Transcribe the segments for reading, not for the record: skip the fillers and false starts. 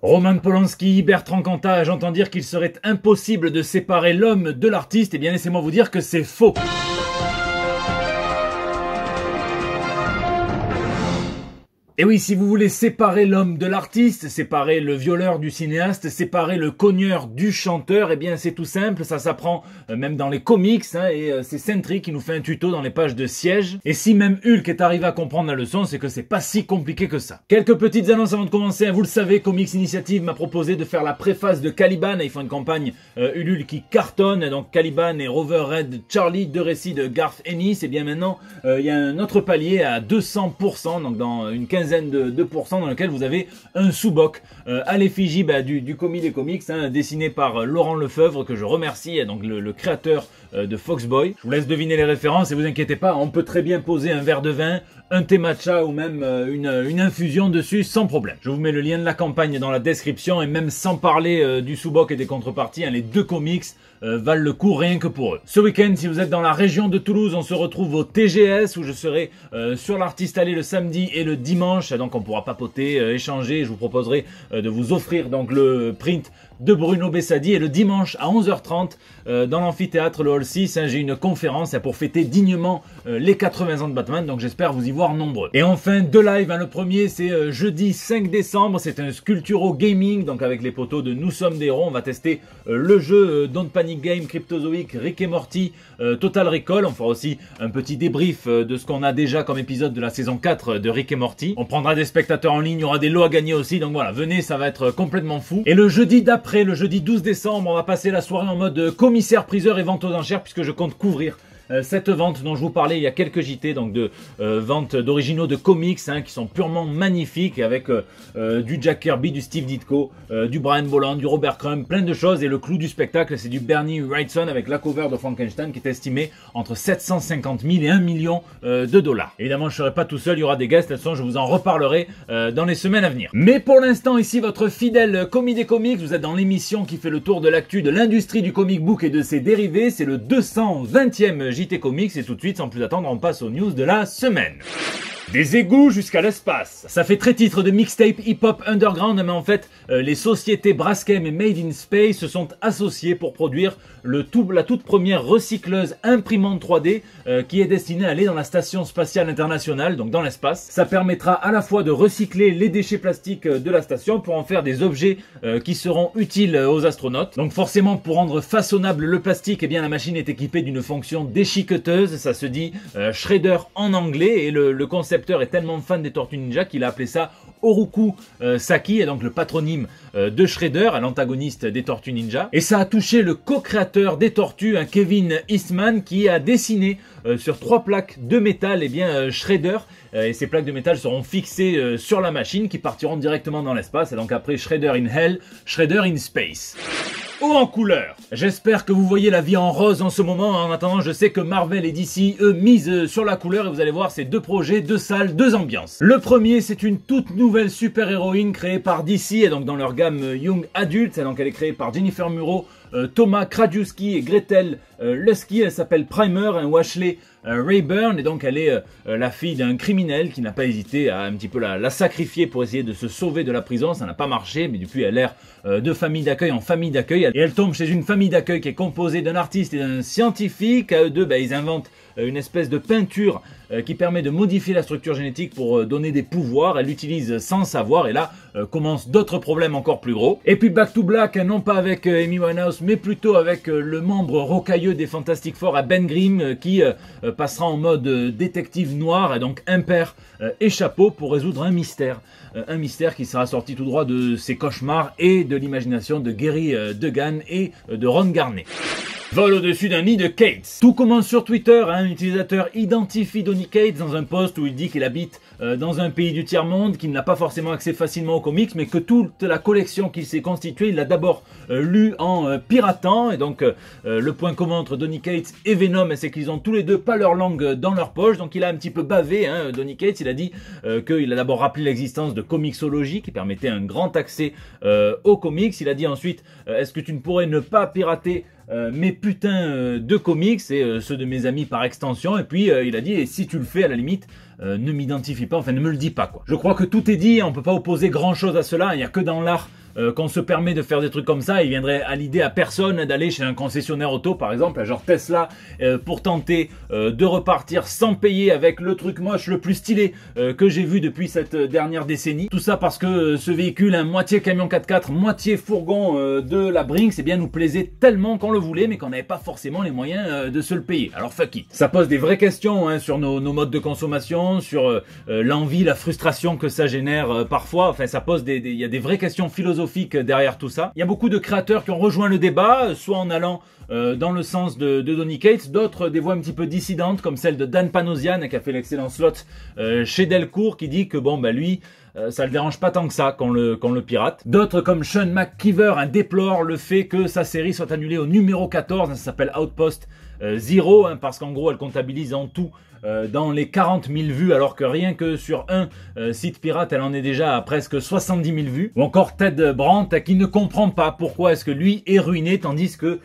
Roman Polanski, Bertrand Cantat, j'entends dire qu'il serait impossible de séparer l'homme de l'artiste. Eh bien, laissez-moi vous dire que c'est faux. Et oui, si vous voulez séparer l'homme de l'artiste, séparer le violeur du cinéaste, séparer le cogneur du chanteur, eh bien c'est tout simple, ça s'apprend même dans les comics, et c'est Sentry qui nous fait un tuto dans les pages de Siège. Et si même Hulk est arrivé à comprendre la leçon, c'est que c'est pas si compliqué que ça. Quelques petites annonces avant de commencer, vous le savez, Comics Initiative m'a proposé de faire la préface de Caliban, ils font une campagne Ulule qui cartonne, donc Caliban et Rover Red Charlie, deux récits de Garth Ennis, et bien maintenant il y a un autre palier à 200%, donc dans une quinzaine de pourcents dans lequel vous avez un sous-boc à l'effigie du commis des comics, dessiné par Laurent Lefebvre, que je remercie, donc le créateur de Foxboy. Je vous laisse deviner les références et vous inquiétez pas, on peut très bien poser un verre de vin, un thé matcha ou même une infusion dessus sans problème. Je vous mets le lien de la campagne dans la description et même sans parler du sous-boc et des contreparties, les deux comics valent le coup rien que pour eux. Ce week-end, si vous êtes dans la région de Toulouse, on se retrouve au TGS où je serai sur l'Artiste Allée le samedi et le dimanche, donc on pourra papoter, échanger. Je vous proposerai de vous offrir donc le print de Bruno Bessadi, et le dimanche à 11h30 dans l'amphithéâtre le Hall 6, j'ai une conférence pour fêter dignement les 80 ans de Batman, donc j'espère vous y voir nombreux. Et enfin, deux lives, le premier c'est jeudi 5 décembre, c'est un Sculpturo Gaming, donc avec les poteaux de Nous Sommes des Héros, on va tester le jeu Don't Panic Game, Cryptozoic, Rick et Morty, Total Recall, on fera aussi un petit débrief de ce qu'on a déjà comme épisode de la saison 4 de Rick et Morty. On prendra des spectateurs en ligne, il y aura des lots à gagner aussi, donc voilà, venez, ça va être complètement fou. Et le jeudi d'après, le jeudi 12 décembre, on va passer la soirée en mode commissaire-priseur et vente aux enchères, puisque je compte couvrir cette vente dont je vous parlais il y a quelques JT, donc de vente d'originaux de comics qui sont purement magnifiques, avec du Jack Kirby, du Steve Ditko, du Brian Bolland, du Robert Crumb, plein de choses. Et le clou du spectacle, c'est du Bernie Wrightson avec la cover de Frankenstein qui est estimée entre 750 000 et 1 million de dollars. Évidemment, je ne serai pas tout seul, il y aura des guests, de toute façon, je vous en reparlerai dans les semaines à venir. Mais pour l'instant, ici, votre fidèle commis des comics, vous êtes dans l'émission qui fait le tour de l'actu de l'industrie du comic book et de ses dérivés. C'est le 220e JT Comics et tout de suite, sans plus attendre, on passe aux news de la semaine. Des égouts jusqu'à l'espace. Ça fait très titre de mixtape hip-hop underground, mais en fait, les sociétés Braskem et Made in Space se sont associées pour produire la toute première recycleuse imprimante 3D qui est destinée à aller dans la station spatiale internationale, donc dans l'espace. Ça permettra à la fois de recycler les déchets plastiques de la station pour en faire des objets qui seront utiles aux astronautes. Donc forcément, pour rendre façonnable le plastique, eh bien la machine est équipée d'une fonction déchiqueteuse, ça se dit shredder en anglais, et le concepteur est tellement fan des Tortues Ninja qu'il a appelé ça Oroku Saki, et donc le patronyme de Shredder, l'antagoniste des Tortues Ninja. Et ça a touché le co-créateur des Tortues, Kevin Eastman, qui a dessiné sur 3 plaques de métal Shredder, et ces plaques de métal seront fixées sur la machine qui partiront directement dans l'espace, et donc après Shredder in Hell, Shredder in Space. Haut en couleur. J'espère que vous voyez la vie en rose en ce moment. En attendant, je sais que Marvel et DC, eux, misent sur la couleur, et vous allez voir, c'est 2 projets, 2 salles, 2 ambiances. Le premier, c'est une toute nouvelle super-héroïne créée par DC, et donc dans leur gamme Young Adult, et donc elle est créée par Jennifer Muro, Thomas Krajewski et Gretel Lusky. Elle s'appelle Primer, un Washley Rayburn, et donc elle est la fille d'un criminel qui n'a pas hésité à un petit peu la sacrifier pour essayer de se sauver de la prison. Ça n'a pas marché, mais depuis elle erre de famille d'accueil en famille d'accueil, et elle tombe chez une famille d'accueil qui est composée d'un artiste et d'un scientifique. À eux deux, ils inventent une espèce de peinture qui permet de modifier la structure génétique pour donner des pouvoirs. Elle l'utilise sans savoir, et là commencent d'autres problèmes encore plus gros. Et puis Back to Black, non pas avec Amy Winehouse, mais plutôt avec le membre rocailleux des Fantastic Four, Ben Grimm, qui passera en mode détective noir, et donc impair et chapeau, pour résoudre un mystère qui sera sorti tout droit de ses cauchemars et de l'imagination de Gary Degan et de Ron Garnet. Vol au-dessus d'un nid de Cates. Tout commence sur Twitter, un utilisateur identifie Donny Cates dans un post où il dit qu'il habite dans un pays du tiers-monde, qu'il n'a pas forcément accès facilement aux comics, mais que toute la collection qu'il s'est constituée, il l'a d'abord lu en piratant. Et donc le point commun entre Donny Cates et Venom, c'est qu'ils ont tous les deux pas leur langue dans leur poche. Donc il a un petit peu bavé, Donny Cates. Il a dit qu'il a d'abord rappelé l'existence de Comixology, qui permettait un grand accès aux comics. Il a dit ensuite, est-ce que tu ne pourrais ne pas pirater mes putains de comics et ceux de mes amis par extension. Et puis il a dit, et si tu le fais, à la limite, ne m'identifie pas, enfin ne me le dis pas, quoi. Je crois que tout est dit, on peut pas opposer grand chose à cela. Il n'y a que dans l'art qu'on se permet de faire des trucs comme ça. Il viendrait à l'idée à personne d'aller chez un concessionnaire auto, par exemple, genre Tesla, pour tenter de repartir sans payer avec le truc moche le plus stylé que j'ai vu depuis cette dernière décennie. Tout ça parce que ce véhicule, un moitié camion 4x4, moitié fourgon de la Brinks, eh bien nous plaisait tellement qu'on le voulait, mais qu'on n'avait pas forcément les moyens de se le payer. Alors fuck it. Ça pose des vraies questions hein, sur nos modes de consommation, sur l'envie, la frustration que ça génère parfois. Enfin, ça pose il y a des vraies questions philosophiques derrière tout ça. Il y a beaucoup de créateurs qui ont rejoint le débat, soit en allant dans le sens de Donny Cates, d'autres des voix un petit peu dissidentes, comme celle de Dan Panosian, qui a fait l'excellent slot chez Delcourt, qui dit que bon, bah lui, ça le dérange pas tant que ça qu'on le pirate. D'autres comme Sean McKeever déplorent le fait que sa série soit annulée au numéro 14, ça s'appelle Outpost Zero, hein, parce qu'en gros elle comptabilise en tout dans les 40 000 vues, alors que rien que sur un site pirate, elle en est déjà à presque 70 000 vues. Ou encore Ted Brandt, qui ne comprend pas pourquoi est-ce que lui est ruiné, tandis que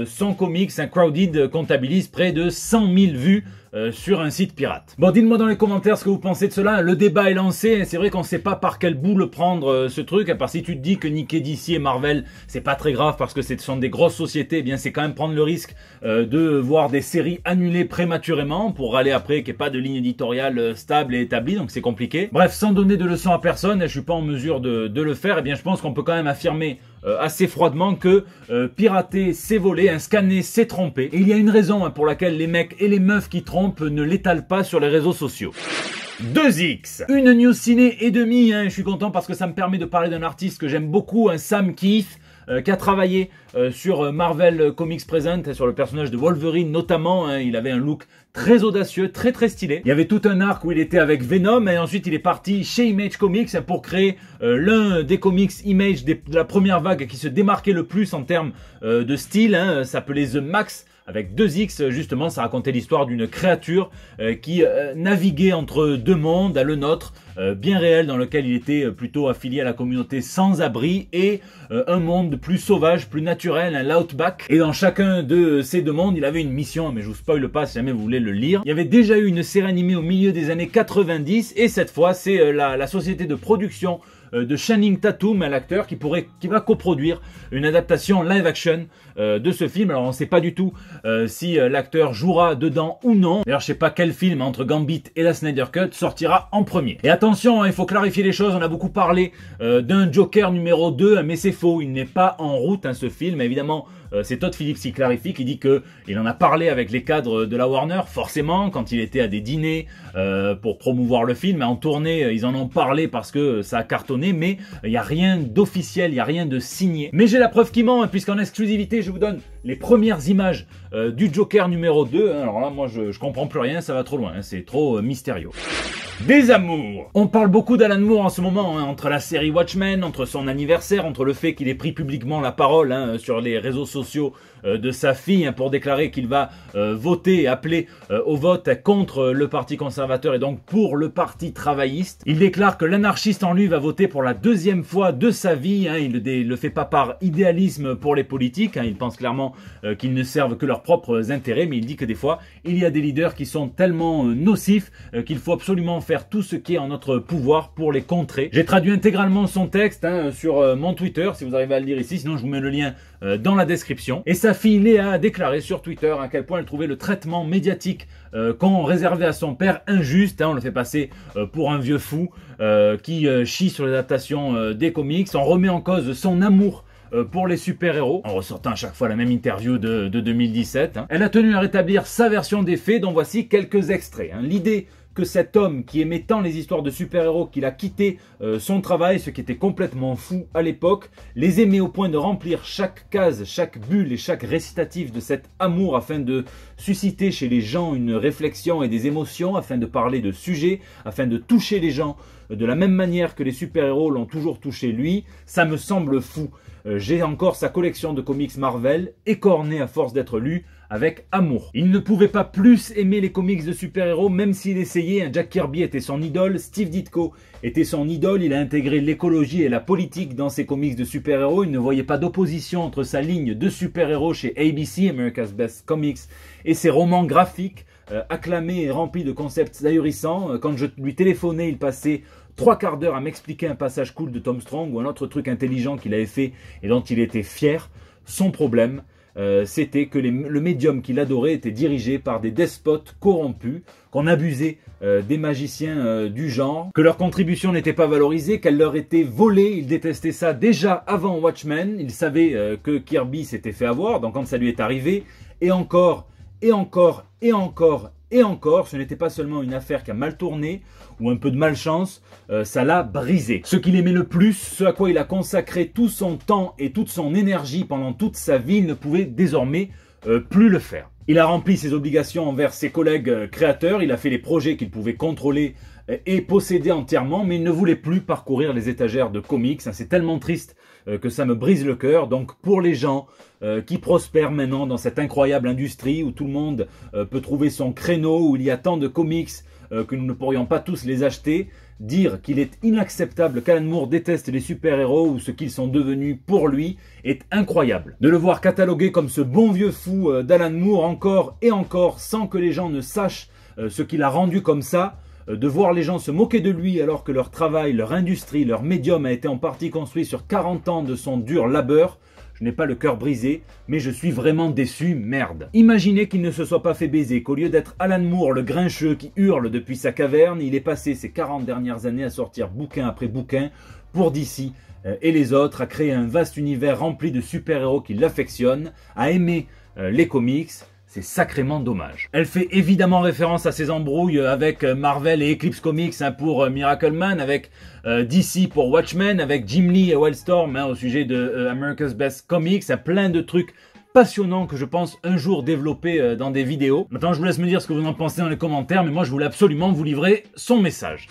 son comics, un Crowded, comptabilise près de 100 000 vues sur un site pirate. Bon, dites-moi dans les commentaires ce que vous pensez de cela. Le débat est lancé. C'est vrai qu'on ne sait pas par quel bout le prendre ce truc. À part si tu te dis que niquer DC et Marvel, c'est pas très grave parce que ce sont des grosses sociétés, eh bien c'est quand même prendre le risque de voir des séries annulées prématurément pour aller après qu'il n'y ait pas de ligne éditoriale stable et établie. Donc c'est compliqué. Bref, sans donner de leçons à personne, je suis pas en mesure de le faire. Eh bien je pense qu'on peut quand même affirmer assez froidement que pirater c'est voler, scanner c'est tromper. Et il y a une raison pour laquelle les mecs et les meufs qui trompent ne l'étalent pas sur les réseaux sociaux. 2X. Une news ciné et demie, je suis content parce que ça me permet de parler d'un artiste que j'aime beaucoup, Sam Keith, qui a travaillé sur Marvel Comics Present, sur le personnage de Wolverine notamment. Il avait un look très audacieux, très stylé. Il y avait tout un arc où il était avec Venom et ensuite il est parti chez Image Comics pour créer l'un des comics Image de la première vague qui se démarquait le plus en termes de style, ça s'appelait The Max. Avec 2X, justement, ça racontait l'histoire d'une créature qui naviguait entre deux mondes, le nôtre, bien réel, dans lequel il était plutôt affilié à la communauté sans-abri, et un monde plus sauvage, plus naturel, l'Outback. Et dans chacun de ces deux mondes, il avait une mission, mais je vous spoile pas si jamais vous voulez le lire. Il y avait déjà eu une série animée au milieu des années 90, et cette fois, c'est la société de production de Channing Tatum, l'acteur, qui va coproduire une adaptation live action de ce film. Alors on ne sait pas du tout si l'acteur jouera dedans ou non. D'ailleurs je sais pas quel film entre Gambit et la Snyder Cut sortira en premier. Et attention, il faut clarifier les choses. On a beaucoup parlé d'un Joker numéro 2, mais c'est faux. Il n'est pas en route ce film. Évidemment, c'est Todd Phillips qui clarifie, qui dit que il en a parlé avec les cadres de la Warner, forcément, quand il était à des dîners pour promouvoir le film. En tournée, ils en ont parlé parce que ça a cartonné, mais il n'y a rien d'officiel, il n'y a rien de signé. Mais j'ai la preuve qui ment, puisqu'en exclusivité, je vous donne les premières images du Joker numéro 2. Alors là, moi, je comprends plus rien, ça va trop loin, c'est trop mystérieux. Des amours. On parle beaucoup d'Alan Moore en ce moment, entre la série Watchmen, entre son anniversaire, entre le fait qu'il ait pris publiquement la parole sur les réseaux sociaux de sa fille pour déclarer qu'il va voter et appeler au vote contre le parti conservateur et donc pour le parti travailliste. Il déclare que l'anarchiste en lui va voter pour la deuxième fois de sa vie. Il le fait pas par idéalisme pour les politiques. Il pense clairement qu'ils ne servent que leurs propres intérêts, mais il dit que des fois, il y a des leaders qui sont tellement nocifs qu'il faut absolument faire tout ce qui est en notre pouvoir pour les contrer. J'ai traduit intégralement son texte sur mon Twitter, si vous arrivez à le lire ici, sinon je vous mets le lien dans la description. Et sa fille Léa a déclaré sur Twitter à quel point elle trouvait le traitement médiatique qu'on réservait à son père injuste. On le fait passer pour un vieux fou qui chie sur l'adaptation des comics. On remet en cause son amour pour les super-héros, en ressortant à chaque fois la même interview de 2017. Elle a tenu à rétablir sa version des faits, dont voici quelques extraits. L'idée que cet homme qui aimait tant les histoires de super-héros qu'il a quitté son travail, ce qui était complètement fou à l'époque, les aimait au point de remplir chaque case, chaque bulle et chaque récitatif de cet amour afin de susciter chez les gens une réflexion et des émotions, afin de parler de sujets, afin de toucher les gens de la même manière que les super-héros l'ont toujours touché lui. Ça me semble fou. J'ai encore sa collection de comics Marvel, écornée à force d'être lue, avec amour. Il ne pouvait pas plus aimer les comics de super-héros, même s'il essayait. Jack Kirby était son idole, Steve Ditko était son idole, il a intégré l'écologie et la politique dans ses comics de super-héros. Il ne voyait pas d'opposition entre sa ligne de super-héros chez ABC, America's Best Comics, et ses romans graphiques acclamés et remplis de concepts ahurissants. Quand je lui téléphonais, il passait 3/4 d'heure à m'expliquer un passage cool de Tom Strong ou un autre truc intelligent qu'il avait fait et dont il était fier. Son problème, c'était que le médium qu'il adorait était dirigé par des despotes corrompus, qu'on abusait des magiciens du genre, que leur contribution n'était pas valorisée, qu'elle leur était volée. Il détestait ça déjà avant Watchmen. Il savait que Kirby s'était fait avoir, donc quand ça lui est arrivé, et encore, et encore, et encore, et encore, ce n'était pas seulement une affaire qui a mal tourné ou un peu de malchance, ça l'a brisé. Ce qu'il aimait le plus, ce à quoi il a consacré tout son temps et toute son énergie pendant toute sa vie, il ne pouvait désormais plus le faire. Il a rempli ses obligations envers ses collègues créateurs, il a fait les projets qu'il pouvait contrôler et posséder entièrement, mais il ne voulait plus parcourir les étagères de comics. C'est tellement triste que ça me brise le cœur. Donc pour les gens qui prospèrent maintenant dans cette incroyable industrie où tout le monde peut trouver son créneau, où il y a tant de comics que nous ne pourrions pas tous les acheter, dire qu'il est inacceptable qu'Alan Moore déteste les super-héros ou ce qu'ils sont devenus pour lui est incroyable. De le voir catalogué comme ce bon vieux fou d'Alan Moore encore et encore sans que les gens ne sachent ce qu'il a rendu comme ça, de voir les gens se moquer de lui alors que leur travail, leur industrie, leur médium a été en partie construit sur 40 ans de son dur labeur. Je n'ai pas le cœur brisé, mais je suis vraiment déçu, merde. Imaginez qu'il ne se soit pas fait baiser, qu'au lieu d'être Alan Moore, le grincheux qui hurle depuis sa caverne, il est passé ces 40 dernières années à sortir bouquin après bouquin pour DC et les autres, à créer un vaste univers rempli de super-héros qui l'affectionnent, à aimer les comics. C'est sacrément dommage. Elle fait évidemment référence à ses embrouilles avec Marvel et Eclipse Comics pour Miracle Man, avec DC pour Watchmen, avec Jim Lee et Wildstorm au sujet de America's Best Comics. Il y a plein de trucs passionnants que je pense un jour développer dans des vidéos. Maintenant, je vous laisse me dire ce que vous en pensez dans les commentaires, mais moi, je voulais absolument vous livrer son message.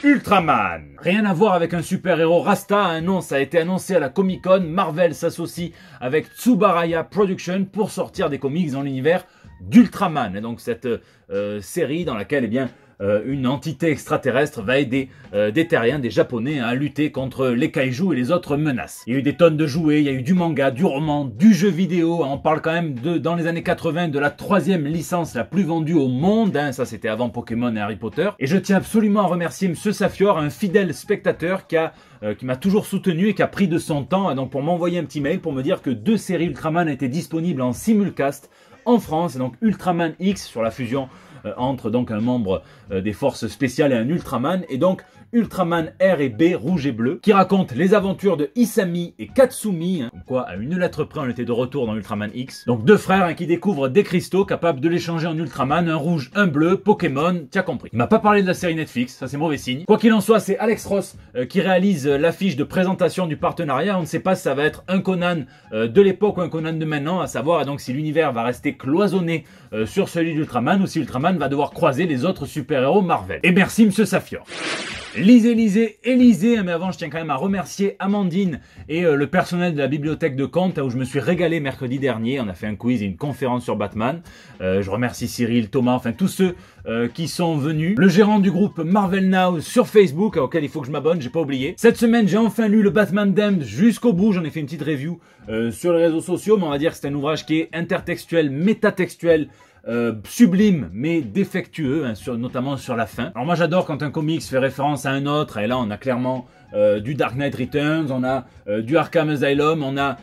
Ultraman. Rien à voir avec un super-héros Rasta, hein, non, ça a été annoncé à la Comic-Con. Marvel s'associe avec Tsubaraya Production pour sortir des comics dans l'univers d'Ultraman. Et donc cette série dans laquelle eh bien, une entité extraterrestre va aider des terriens, des japonais à lutter contre les kaijus et les autres menaces. Il y a eu des tonnes de jouets, il y a eu du manga, du roman, du jeu vidéo. On parle quand même dans les années 80 de la 3e licence la plus vendue au monde. Hein, ça c'était avant Pokémon et Harry Potter. Et je tiens absolument à remercier Monsieur Safior, un fidèle spectateur qui m'a toujours soutenu et qui a pris de son temps donc pour m'envoyer un petit mail pour me dire que 2 séries Ultraman étaient disponibles en simulcast en France. Et donc Ultraman X sur la fusion entre donc un membre des forces spéciales et un Ultraman, et donc Ultraman R et B, rouge et bleu, qui raconte les aventures de Isami et Katsumi, hein, quoi à une lettre près on était de retour dans Ultraman X. Donc 2 frères hein, qui découvrent des cristaux capables de les changer en Ultraman, un rouge, un bleu, Pokémon, tu as compris. Il m'a pas parlé de la série Netflix, ça c'est mauvais signe. Quoi qu'il en soit, c'est Alex Ross qui réalise l'affiche de présentation du partenariat. On ne sait pas si ça va être un Conan de l'époque ou un Conan de maintenant, à savoir donc si l'univers va rester cloisonné sur celui d'Ultraman ou si Ultraman va devoir croiser les autres super-héros Marvel. Et merci Monsieur Safior. Lisez, lisez et lisez, mais avant je tiens quand même à remercier Amandine et le personnel de la bibliothèque de Contes où je me suis régalé mercredi dernier. On a fait un quiz et une conférence sur Batman. Je remercie Cyril, Thomas, enfin tous ceux qui sont venus. Le gérant du groupe Marvel Now sur Facebook, auquel il faut que je m'abonne, j'ai pas oublié. Cette semaine j'ai enfin lu le Batman Damned jusqu'au bout, j'en ai fait une petite review sur les réseaux sociaux, mais on va dire que c'est un ouvrage qui est intertextuel, métatextuel, sublime mais défectueux, hein, notamment sur la fin. Alors moi j'adore quand un comics fait référence à un autre, et là on a clairement du Dark Knight Returns, on a du Arkham Asylum, on a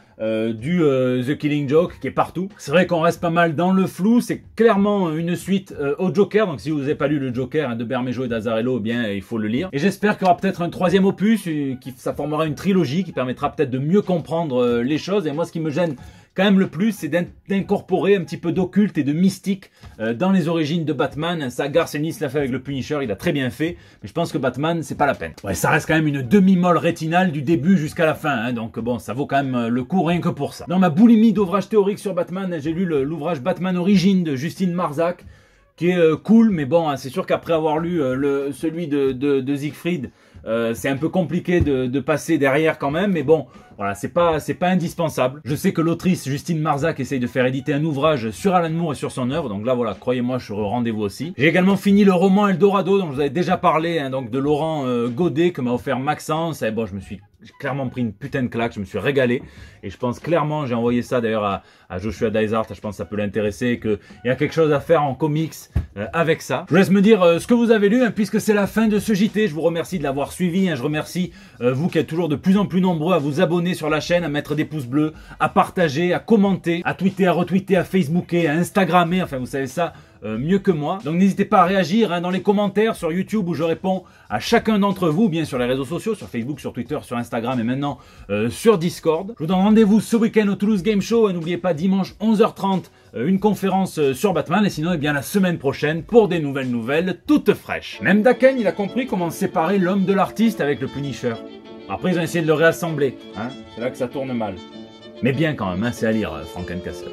du The Killing Joke qui est partout. C'est vrai qu'on reste pas mal dans le flou, c'est clairement une suite au Joker, donc si vous n'avez pas lu le Joker hein, de Bermejo et d'Azzarello, eh bien il faut le lire. Et j'espère qu'il y aura peut-être un 3e opus, ça formera une trilogie qui permettra peut-être de mieux comprendre les choses. Et moi ce qui me gêne quand même le plus, c'est d'incorporer un petit peu d'occulte et de mystique dans les origines de Batman. Ça, Garth Ennis l'a fait avec le Punisher, il a très bien fait, mais je pense que Batman, c'est pas la peine. Ouais, ça reste quand même une demi-molle rétinale du début jusqu'à la fin, hein, donc bon, ça vaut quand même le coup rien que pour ça. Dans ma boulimie d'ouvrage théorique sur Batman, j'ai lu l'ouvrage Batman Origins de Justine Marzac, qui est cool, mais bon, hein, c'est sûr qu'après avoir lu celui de Siegfried, c'est un peu compliqué de passer derrière quand même, mais bon, voilà, c'est pas indispensable. Je sais que l'autrice Justine Marzac essaye de faire éditer un ouvrage sur Alan Moore et sur son œuvre, donc là voilà, croyez-moi, je serai au rendez-vous aussi. J'ai également fini le roman Eldorado, dont je vous avais déjà parlé, hein, donc de Laurent Godet, que m'a offert Maxence, et bon, je me suis j'ai clairement pris une putain de claque, je me suis régalé. Et je pense clairement, j'ai envoyé ça d'ailleurs à Joshua Dysart, je pense que ça peut l'intéresser, qu'il y a quelque chose à faire en comics avec ça. Je vous laisse me dire ce que vous avez lu, hein, puisque c'est la fin de ce JT. Je vous remercie de l'avoir suivi, hein, je remercie vous qui êtes toujours de plus en plus nombreux à vous abonner sur la chaîne, à mettre des pouces bleus, à partager, à commenter, à tweeter, à retweeter, à facebooker, à instagrammer, enfin vous savez ça mieux que moi. Donc n'hésitez pas à réagir hein, dans les commentaires sur YouTube où je réponds à chacun d'entre vous, bien sur les réseaux sociaux, sur Facebook, sur Twitter, sur Instagram et maintenant sur Discord. Je vous donne rendez-vous ce week-end au Toulouse Game Show et n'oubliez pas dimanche 11h30 une conférence sur Batman et sinon eh bien la semaine prochaine pour des nouvelles toutes fraîches. Même Daken il a compris comment séparer l'homme de l'artiste avec le Punisher. Après ils ont essayé de le réassembler, hein, c'est là que ça tourne mal. Mais bien quand même, hein, c'est à lire Franken Castle.